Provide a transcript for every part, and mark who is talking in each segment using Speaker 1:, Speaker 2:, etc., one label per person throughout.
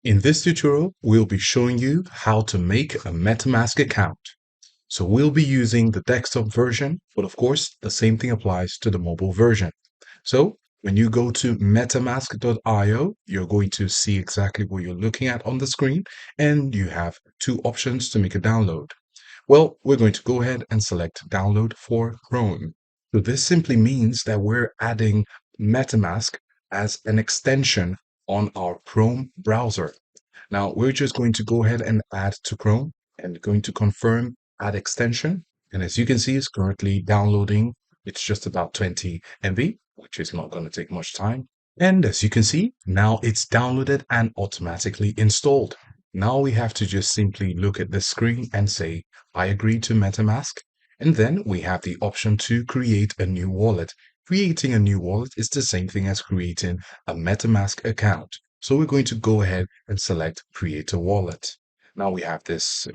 Speaker 1: In this tutorial, we'll be showing you how to make a MetaMask account. So we'll be using the desktop version, but of course, the same thing applies to the mobile version. So when you go to metamask.io, you're going to see exactly what you're looking at on the screen, and you have two options to make a download. Well, we're going to go ahead and select download for Chrome. So this simply means that we're adding MetaMask as an extension on our Chrome browser. Now we're just going to go ahead and add to Chrome and going to confirm add extension. And as you can see, it's currently downloading. It's just about 20 MB, which is not going to take much time. And as you can see, now it's downloaded and automatically installed. Now we have to just simply look at the screen and say, I agree to MetaMask. And then we have the option to create a new wallet. Creating a new wallet is the same thing as creating a MetaMask account. So we're going to go ahead and select create a wallet. Now we have this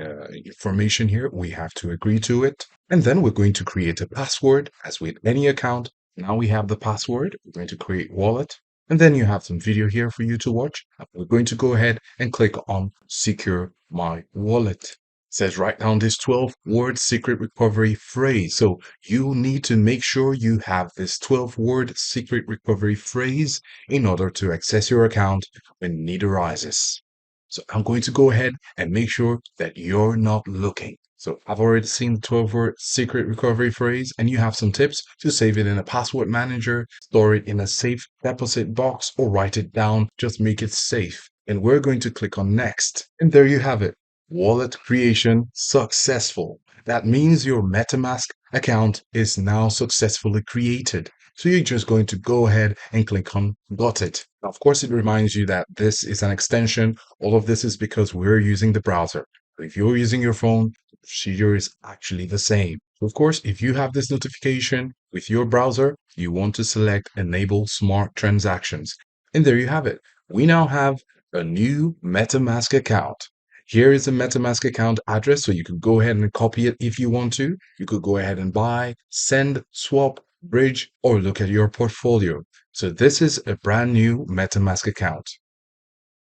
Speaker 1: information here. We have to agree to it. And then we're going to create a password as with any account. Now we have the password. We're going to create wallet. And then you have some video here for you to watch. We're going to go ahead and click on secure my wallet. Says write down this 12-word secret recovery phrase. So you need to make sure you have this 12-word secret recovery phrase in order to access your account when need arises. So I'm going to go ahead and make sure that you're not looking. So I've already seen the 12-word secret recovery phrase, and you have some tips to save it in a password manager, store it in a safe deposit box, or write it down. Just make it safe. And we're going to click on next. And there you have it. Wallet creation successful. That means your MetaMask account is now successfully created. So you're just going to go ahead and click on Got It. Now, of course, it reminds you that this is an extension. All of this is because we're using the browser. If you're using your phone, the procedure is actually the same. So of course, if you have this notification with your browser, you want to select Enable Smart Transactions. And there you have it. We now have a new MetaMask account. Here is the MetaMask account address, so you could go ahead and copy it if you want to. You could go ahead and buy, send, swap, bridge, or look at your portfolio. So this is a brand new MetaMask account.